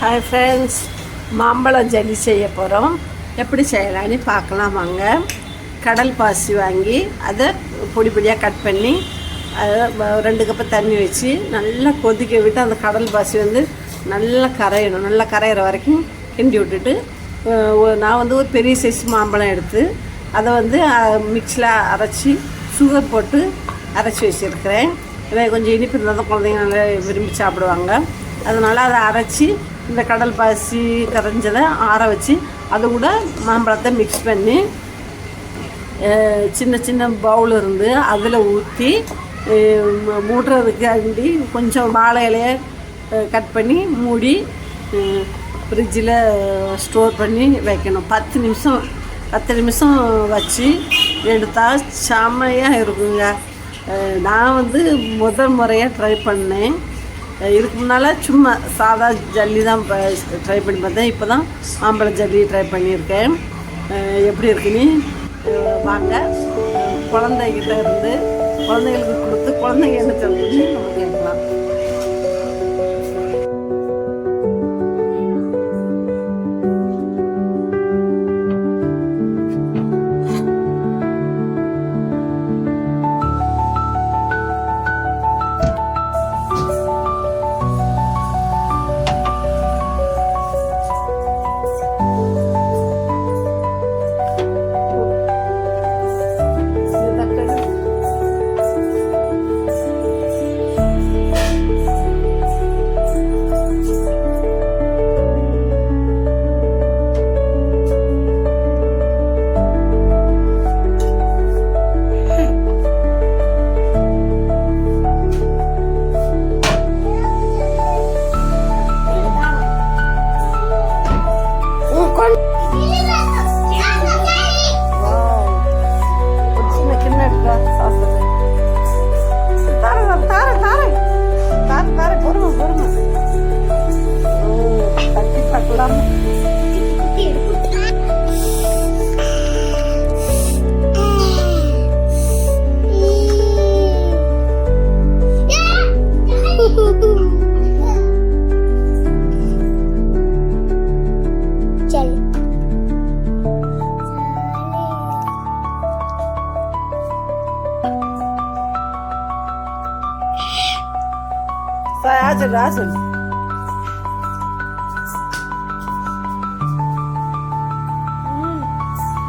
Hi friends, மாம்பழம் ஜல்லி செய்ய போகிறோம். எப்படி செய்யலான்னு பார்க்கலாம் வாங்க. கடல் பாசி வாங்கி அதை பொடி பொடியாக கட் பண்ணி அதை 2 கப்பு தண்ணி வச்சு நல்லா கொதிக்க விட்டு அந்த கடல் பாசி வந்து நல்லா கரையணும். நல்லா கரையிற வரைக்கும் கிண்டி விட்டுட்டு நான் ஒரு பெரிய சைஸ் மாம்பழம் எடுத்து அதை மிக்ஸில் அரைச்சி சுகர் போட்டு அரைச்சி வச்சுருக்கிறேன். இதை கொஞ்சம் இனிப்பு இருந்தால் தான் குழந்தைங்க நல்லா விரும்பி சாப்பிடுவாங்க. அதனால் அதை அரைச்சி இந்த கடல் பாசி கரைஞ்சதை ஆற வச்சு அது கூட மாம்பழத்தை மிக்ஸ் பண்ணி சின்ன சின்ன பவுல் இருந்து அதில் ஊற்றி மூடுறதுக்கு அண்டி கொஞ்சம் வாழை இலையை கட் பண்ணி மூடி ஃப்ரிட்ஜில் ஸ்டோர் பண்ணி வைக்கணும். 10 நிமிஷம் வச்சு எடுத்தால் செம்மையாக இருக்குங்க. நான் முதல் முறையாக ட்ரை பண்ணேன். இதுக்கு முன்னால் சும்மா சாதா ஜல்லி தான் ட்ரை பண்ணி பார்த்தேன். இப்போ தான் மாம்பழ ஜல்லி ட்ரை பண்ணியிருக்கேன். எப்படி இருக்குன்னு வாங்க. குழந்தைகிட்ட இருந்து குழந்தைங்களுக்கு கொடுத்து குழந்தைங்க என்ன சொல்லுன்னு நம்ம கேட்கலாம். Rasul.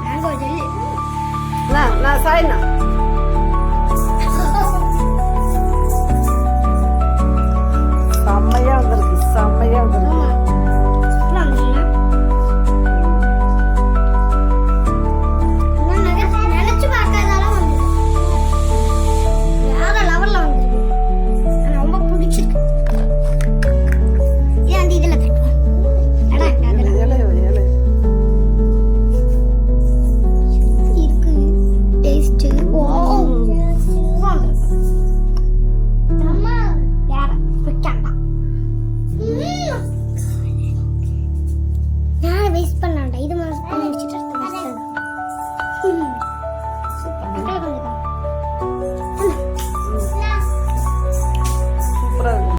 Mango jelly. Nah, saya nak. Sama yang